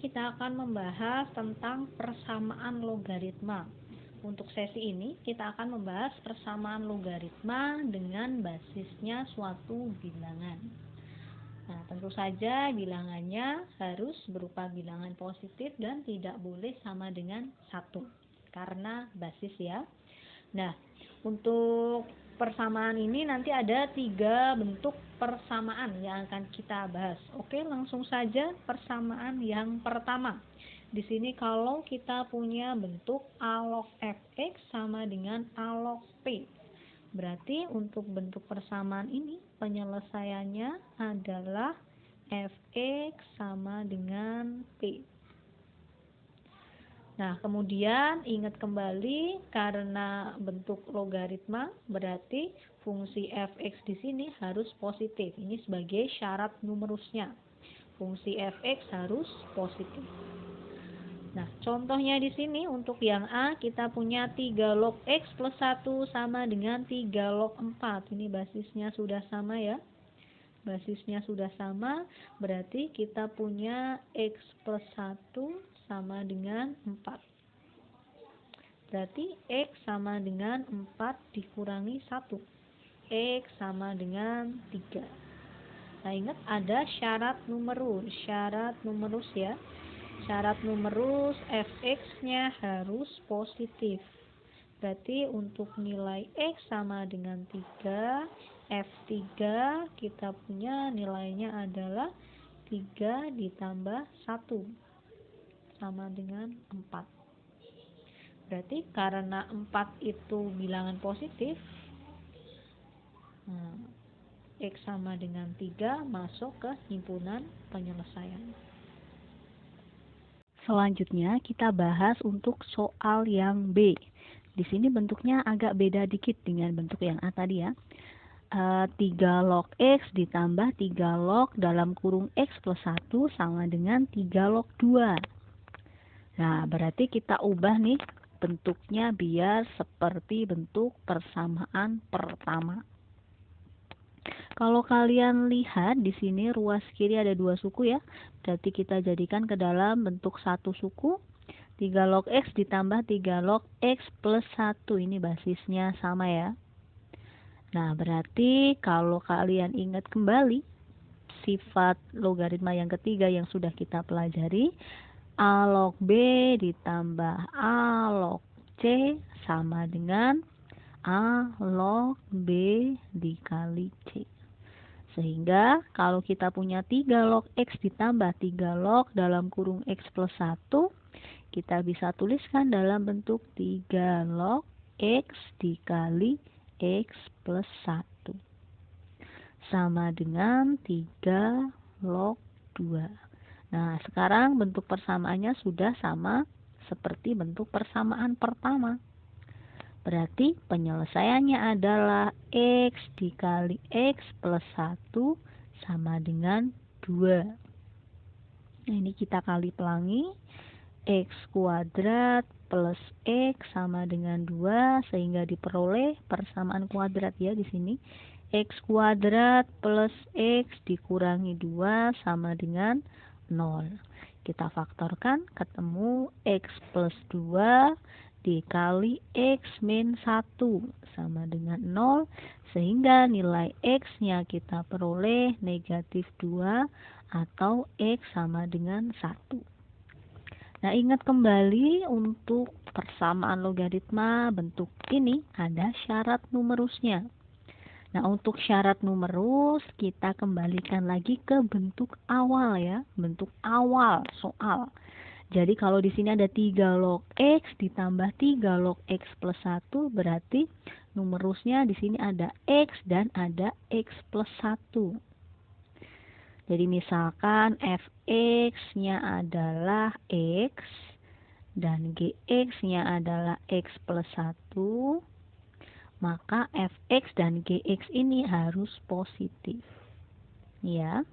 kita akan membahas tentang persamaan logaritma. Untuk sesi ini kita akan membahas persamaan logaritma dengan basisnya suatu bilangan. Nah, tentu saja bilangannya harus berupa bilangan positif dan tidak boleh sama dengan 1 karena basis ya. Nah, untuk persamaan ini nanti ada 3 bentuk persamaan yang akan kita bahas. Oke, langsung saja persamaan yang pertama. Di sini kalau kita punya bentuk A log fx sama dengan A log p. Berarti untuk bentuk persamaan ini penyelesaiannya adalah fx sama dengan p. Nah, kemudian ingat kembali karena bentuk logaritma berarti fungsi fx di sini harus positif. Ini sebagai syarat numerusnya. Fungsi fx harus positif. Nah, contohnya di sini untuk yang A kita punya 3 log x plus 1 sama dengan 3 log 4. Ini basisnya sudah sama ya. Basisnya sudah sama, berarti kita punya x plus 1 sama dengan 4. Berarti x sama dengan 4 dikurangi 1. X sama dengan 3. Nah, ingat ada syarat numerus. Syarat numerus ya. Syarat numerus fx-nya harus positif. Berarti untuk nilai x sama dengan 3, f3 kita punya nilainya adalah 3 ditambah 1 sama dengan 4. Berarti karena 4 itu bilangan positif, x sama dengan 3 masuk ke himpunan penyelesaian. Selanjutnya kita bahas untuk soal yang B. Di sini bentuknya agak beda dikit dengan bentuk yang A tadi ya. 3 log x ditambah 3 log dalam kurung x plus 1 sama dengan 3 log 2. Nah, berarti kita ubah nih bentuknya biar seperti bentuk persamaan pertama. Kalau kalian lihat di sini ruas kiri ada 2 suku ya. Berarti kita jadikan ke dalam bentuk satu suku. 3 log x ditambah 3 log x plus 1. Ini basisnya sama ya. Nah, berarti kalau kalian ingat kembali sifat logaritma yang ketiga yang sudah kita pelajari, A log B ditambah A log C sama dengan A log B dikali C. Sehingga kalau kita punya 3 log x ditambah 3 log dalam kurung x plus 1, kita bisa tuliskan dalam bentuk 3 log x dikali x plus 1 sama dengan 3 log 2. Nah, sekarang bentuk persamaannya sudah sama seperti bentuk persamaan pertama. Berarti penyelesaiannya adalah x dikali x plus 1 sama dengan 2. Nah, ini kita kali pelangi. X kuadrat plus x sama dengan 2 sehingga diperoleh persamaan kuadrat ya di sini. X kuadrat plus x dikurangi 2 sama dengan 0. Kita faktorkan ketemu x plus 2 dikali x min 1 sama dengan 0 sehingga nilai x-nya kita peroleh negatif 2 atau x sama dengan 1. Nah, ingat kembali untuk persamaan logaritma bentuk ini ada syarat numerusnya. Nah, untuk syarat numerus kita kembalikan lagi ke bentuk awal ya, bentuk awal soal. Jadi kalau di sini ada 3 log x ditambah 3 log x plus 1 berarti numerusnya di sini ada x dan ada x plus 1. Jadi misalkan fx-nya adalah x dan gx-nya adalah x plus 1, maka fx dan gx ini harus positif. Ya.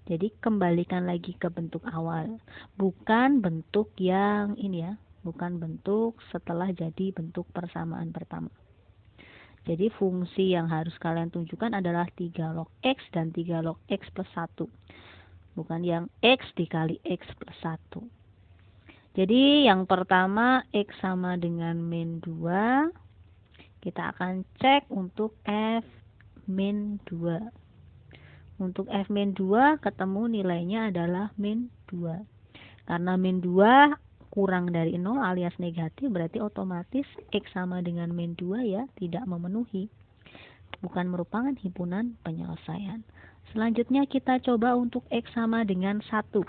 Jadi kembalikan lagi ke bentuk awal. Bukan bentuk yang ini ya, bukan bentuk setelah jadi bentuk persamaan pertama. Jadi fungsi yang harus kalian tunjukkan adalah 3 log x dan 3 log x plus 1. bukan yang X dikali X plus 1. Jadi yang pertama X sama dengan min 2. Kita akan cek untuk F min 2. Untuk F min 2 ketemu nilainya adalah min 2. Karena min 2 kurang dari 0 alias negatif, berarti otomatis X sama dengan min 2 ya, tidak memenuhi. Bukan merupakan himpunan penyelesaian. Selanjutnya kita coba untuk X sama dengan 1.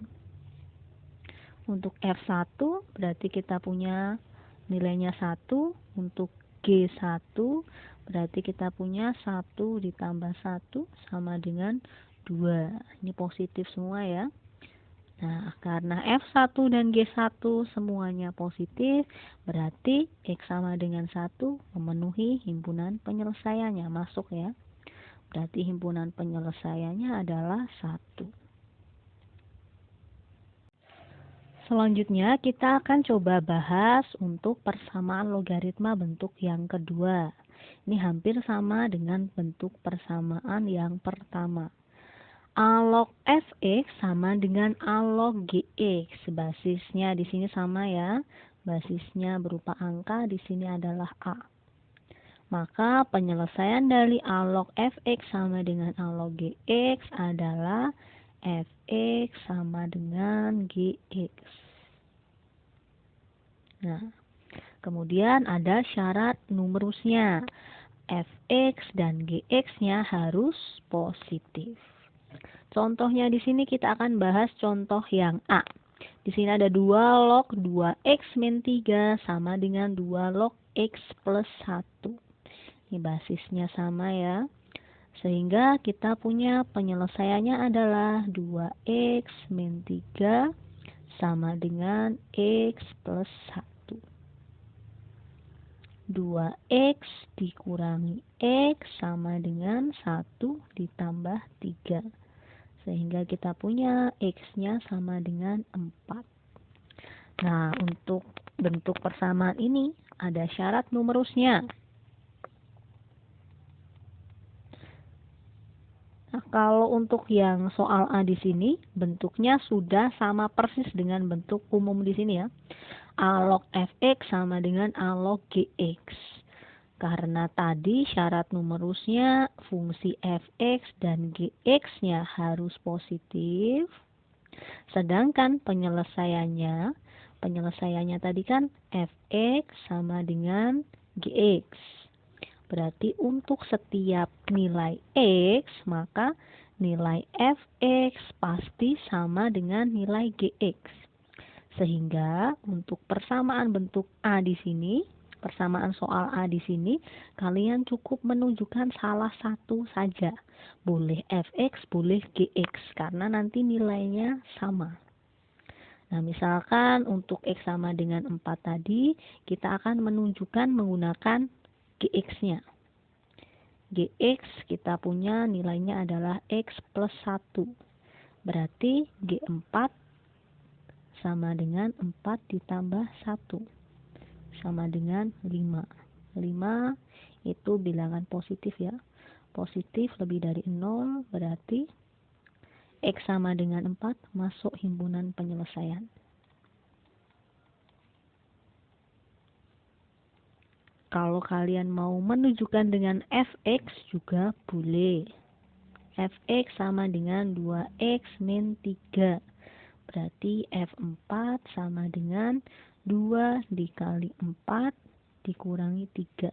Untuk F1 berarti kita punya nilainya 1. Untuk G1 berarti kita punya 1 ditambah 1 sama dengan 2. Ini positif semua ya. Nah, karena F1 dan G1 semuanya positif, berarti X sama dengan 1 memenuhi himpunan penyelesaiannya. Masuk ya. Berarti himpunan penyelesaiannya adalah 1. Selanjutnya kita akan coba bahas untuk persamaan logaritma bentuk yang kedua. Ini hampir sama dengan bentuk persamaan yang pertama. A log fx sama dengan A log gx. Basisnya di sini sama ya. Basisnya berupa angka, di sini adalah A. Maka penyelesaian dari A log fx sama dengan A log gx adalah fx sama dengan gx. Nah, kemudian ada syarat numerusnya. Fx dan gx-nya harus positif. Contohnya di sini kita akan bahas contoh yang A. Di sini ada 2 log 2x min 3 sama dengan 2 log x plus 1. Ini basisnya sama ya. Sehingga kita punya penyelesaiannya adalah 2x min 3 sama dengan x plus 1. 2x dikurangi x sama dengan 1 ditambah 3. Sehingga kita punya X-nya sama dengan 4. Nah, untuk bentuk persamaan ini ada syarat numerusnya. Nah, kalau untuk yang soal A di sini, bentuknya sudah sama persis dengan bentuk umum di sini ya. A log fx sama dengan A log gx. Karena tadi syarat numerusnya fungsi fx dan gx-nya harus positif. Sedangkan penyelesaiannya tadi kan fx sama dengan gx. Berarti untuk setiap nilai x, maka nilai fx pasti sama dengan nilai gx. Sehingga untuk persamaan bentuk A di sini, persamaan soal A di sini, kalian cukup menunjukkan salah satu saja. Boleh fx, boleh gx, karena nanti nilainya sama. Nah, misalkan untuk x sama dengan 4 tadi, kita akan menunjukkan menggunakan gx-nya. Gx kita punya nilainya adalah x plus 1. Berarti g4 sama dengan 4 ditambah 1. Sama dengan 5. 5 itu bilangan positif ya. Positif lebih dari 0 berarti X sama dengan 4 masuk himpunan penyelesaian. Kalau kalian mau menunjukkan dengan fx juga boleh. Fx sama dengan 2x min 3. Berarti f4 sama dengan 2 dikali 4 dikurangi 3.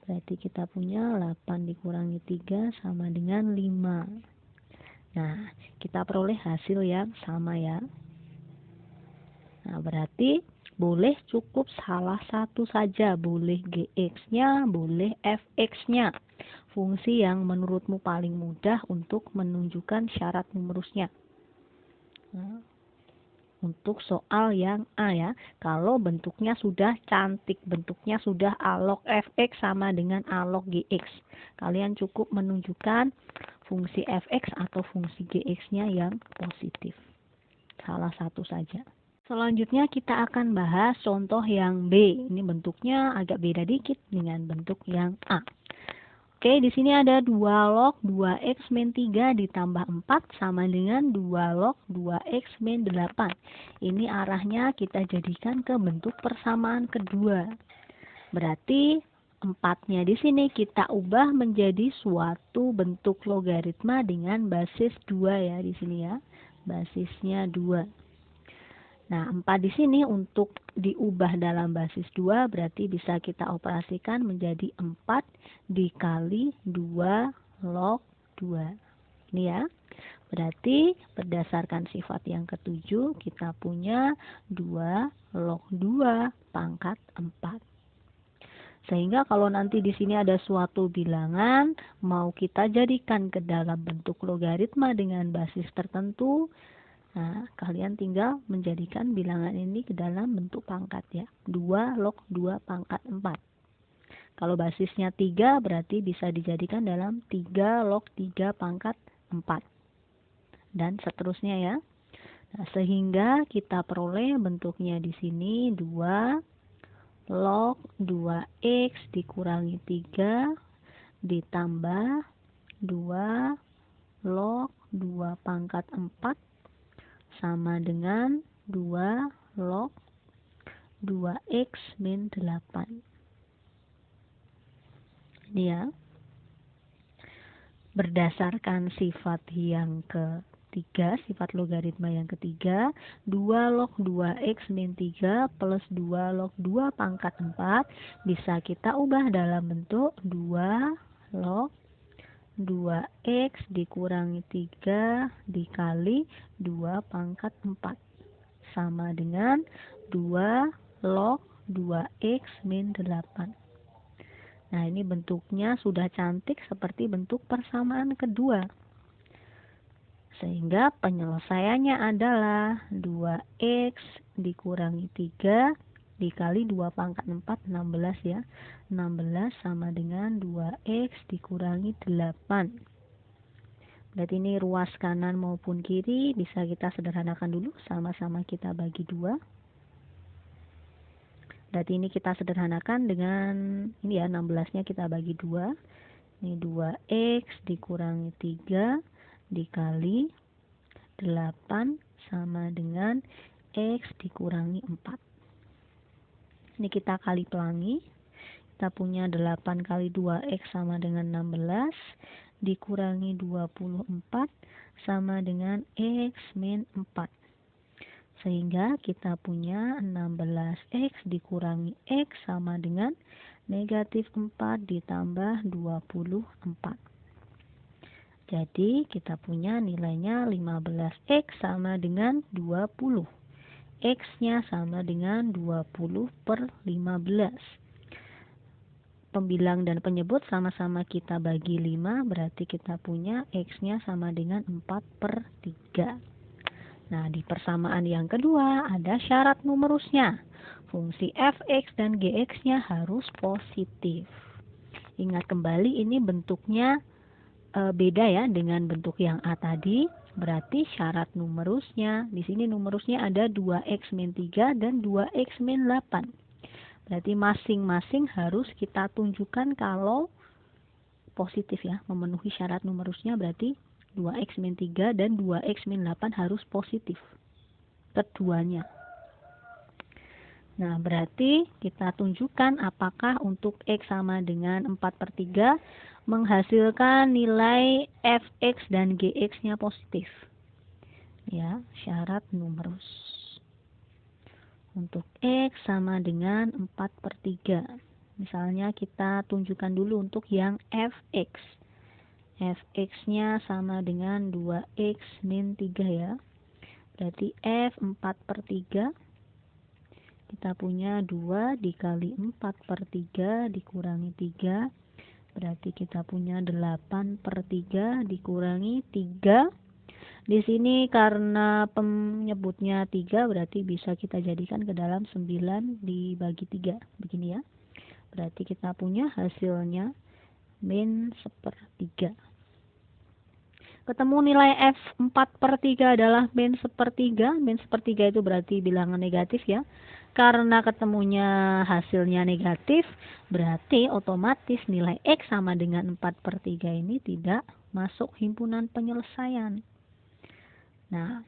Berarti kita punya 8 dikurangi 3 sama dengan 5. Nah, kita peroleh hasil yang sama ya. Nah, berarti boleh cukup salah satu saja. Boleh gx-nya, boleh fx-nya. Fungsi yang menurutmu paling mudah untuk menunjukkan syarat numerusnya. Nah, untuk soal yang A ya, kalau bentuknya sudah cantik, bentuknya sudah A log fx sama dengan A log gx, kalian cukup menunjukkan fungsi fx atau fungsi gx-nya yang positif, salah satu saja. Selanjutnya kita akan bahas contoh yang B. Ini bentuknya agak beda dikit dengan bentuk yang A. Oke, di sini ada 2 log 2x min 3 ditambah 4 sama dengan 2 log 2x min 8. Ini arahnya kita jadikan ke bentuk persamaan kedua. Berarti 4-nya di sini kita ubah menjadi suatu bentuk logaritma dengan basis 2 ya di sini ya. Basisnya 2. Nah, 4 di sini untuk diubah dalam basis 2 berarti bisa kita operasikan menjadi 4 dikali 2 log 2. Ini ya. Berarti berdasarkan sifat yang ketujuh kita punya 2 log 2 pangkat 4. Sehingga kalau nanti di sini ada suatu bilangan mau kita jadikan ke dalam bentuk logaritma dengan basis tertentu, nah, kalian tinggal menjadikan bilangan ini ke dalam bentuk pangkat ya. 2 log 2 pangkat 4. Kalau basisnya 3 berarti bisa dijadikan dalam 3 log 3 pangkat 4. Dan seterusnya ya. Nah, sehingga kita peroleh bentuknya di sini 2 log 2x dikurangi 3 ditambah 2 log 2 pangkat 4 sama dengan 2 log 2x min 8. Ini ya. Berdasarkan sifat yang ketiga, sifat logaritma yang ketiga, 2 log 2x min 3 plus 2 log 2 pangkat 4 bisa kita ubah dalam bentuk 2 log 2x dikurangi 3 dikali 2 pangkat 4 sama dengan 2 log 2x min 8. Nah, ini bentuknya sudah cantik seperti bentuk persamaan kedua. Sehingga penyelesaiannya adalah 2x dikurangi 3 dikali 2 pangkat 4, 16 ya. 16 sama dengan 2x dikurangi 8. Berarti ini ruas kanan maupun kiri bisa kita sederhanakan dulu. Sama-sama kita bagi 2. Berarti ini kita sederhanakan dengan ini ya, 16-nya kita bagi 2. Ini 2x dikurangi 3 dikali 8 sama dengan x dikurangi 4. Ini kita kali pelangi. Kita punya 8 kali 2x sama dengan 16 dikurangi 24 sama dengan x min 4. Sehingga kita punya 16x dikurangi x sama dengan negatif 4 ditambah 24. Jadi kita punya nilainya 15x sama dengan 20. X-nya sama dengan 20 per 15. Pembilang dan penyebut sama-sama kita bagi 5, berarti kita punya X-nya sama dengan 4 per 3. Nah, di persamaan yang kedua ada syarat numerusnya. Fungsi fx dan gx-nya harus positif. Ingat kembali ini bentuknya beda ya dengan bentuk yang A tadi. Berarti syarat numerusnya, di sini numerusnya ada 2x min 3 dan 2x min 8. Berarti masing-masing harus kita tunjukkan kalau positif ya, memenuhi syarat numerusnya berarti 2x min 3 dan 2x min 8 harus positif. Keduanya. Nah, berarti kita tunjukkan apakah untuk x sama dengan 4 per 3 menghasilkan nilai fx dan gx-nya positif. Ya, syarat numerus. Untuk x sama dengan 4 per 3. Misalnya kita tunjukkan dulu untuk yang fx. Fx-nya sama dengan 2x min 3 ya. Berarti f 4 per 3. Kita punya 2 dikali 4 per 3 dikurangi 3. Berarti kita punya 8 per 3 dikurangi 3. Di sini karena penyebutnya 3 berarti bisa kita jadikan ke dalam 9 dibagi 3. Begini ya. Berarti kita punya hasilnya min sepertiga. Ketemu nilai F 4 per 3 adalah min sepertiga. Min sepertiga itu berarti bilangan negatif ya. Karena ketemunya hasilnya negatif, berarti otomatis nilai X sama dengan 4/3 ini tidak masuk himpunan penyelesaian. Nah,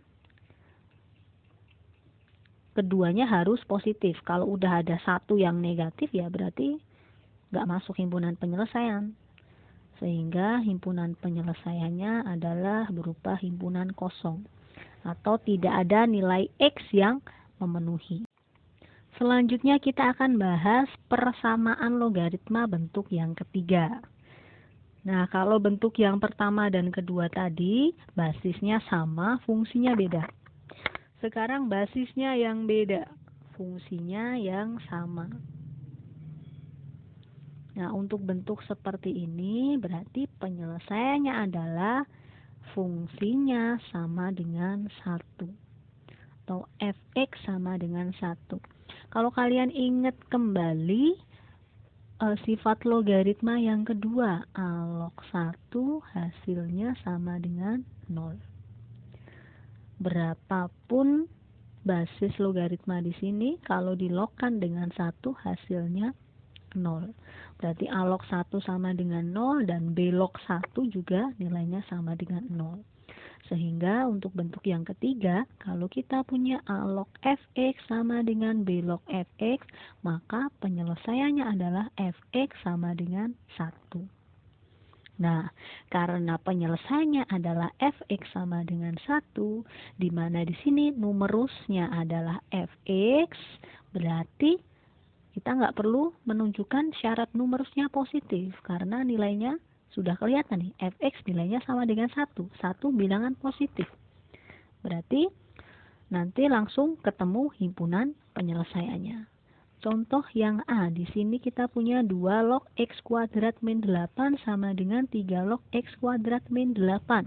keduanya harus positif. Kalau udah ada satu yang negatif ya berarti nggak masuk himpunan penyelesaian. Sehingga himpunan penyelesaiannya adalah berupa himpunan kosong atau tidak ada nilai X yang memenuhi. Selanjutnya kita akan bahas persamaan logaritma bentuk yang ketiga. Nah, kalau bentuk yang pertama dan kedua tadi basisnya sama, fungsinya beda. Sekarang basisnya yang beda, fungsinya yang sama. Nah, untuk bentuk seperti ini berarti penyelesaiannya adalah fungsinya sama dengan 1 atau fx sama dengan 1. Kalau kalian ingat kembali sifat logaritma yang kedua, a log 1 hasilnya sama dengan 0. Berapapun basis logaritma di sini, kalau dilogkan dengan 1 hasilnya 0. Berarti a log 1 sama dengan 0 dan b log 1 juga nilainya sama dengan 0. Sehingga untuk bentuk yang ketiga, kalau kita punya a log fx sama dengan b log fx, maka penyelesaiannya adalah fx sama dengan 1. Nah, karena penyelesaiannya adalah fx sama dengan 1, di mana di sini numerusnya adalah fx, berarti kita nggak perlu menunjukkan syarat numerusnya positif, karena nilainya sudah kelihatan nih, fx nilainya sama dengan 1. 1 bilangan positif. Berarti nanti langsung ketemu himpunan penyelesaiannya. Contoh yang A, di sini kita punya 2 log x kuadrat min 8 sama dengan 3 log x kuadrat min 8.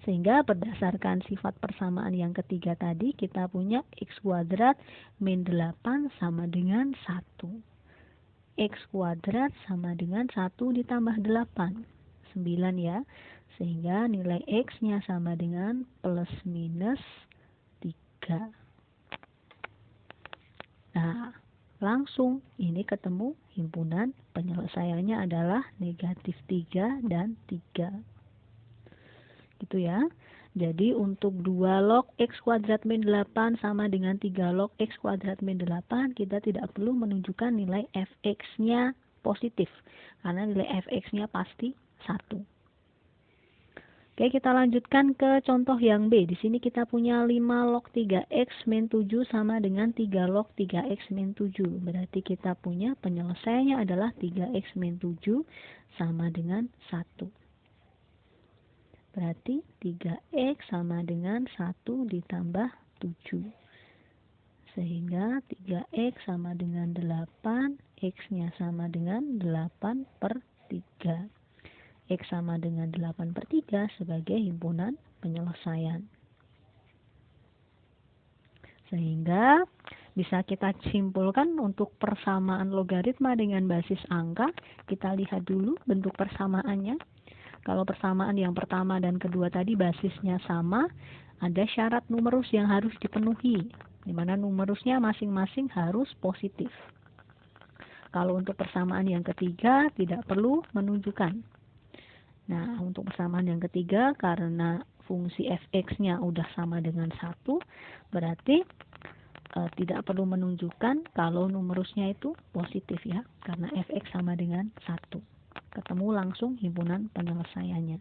Sehingga berdasarkan sifat persamaan yang ketiga tadi, kita punya x kuadrat min 8 sama dengan 1. X kuadrat sama dengan 1 ditambah 8, 9 ya. Sehingga nilai X-nya sama dengan plus minus 3. Nah, langsung ini ketemu himpunan penyelesaiannya adalah negatif 3 dan 3. Gitu ya. Jadi untuk 2 log x kuadrat min 8 sama dengan 3 log x kuadrat min 8, kita tidak perlu menunjukkan nilai fx-nya positif. Karena nilai fx-nya pasti 1. Oke, kita lanjutkan ke contoh yang B. Di sini kita punya 5 log 3x min 7 sama dengan 3 log 3x min 7. Berarti kita punya penyelesaiannya adalah 3x min 7 sama dengan 1. Berarti 3x sama dengan 1 ditambah 7. Sehingga 3x sama dengan 8, x-nya sama dengan 8/3. X sama dengan 8/3 sebagai himpunan penyelesaian. Sehingga bisa kita simpulkan untuk persamaan logaritma dengan basis angka, kita lihat dulu bentuk persamaannya. Kalau persamaan yang pertama dan kedua tadi basisnya sama, ada syarat numerus yang harus dipenuhi, di mana numerusnya masing-masing harus positif. Kalau untuk persamaan yang ketiga, tidak perlu menunjukkan. Nah, untuk persamaan yang ketiga, karena fungsi fx-nya udah sama dengan 1, berarti tidak perlu menunjukkan kalau numerusnya itu positif ya, karena fx sama dengan 1. Ketemu langsung himpunan penyelesaiannya.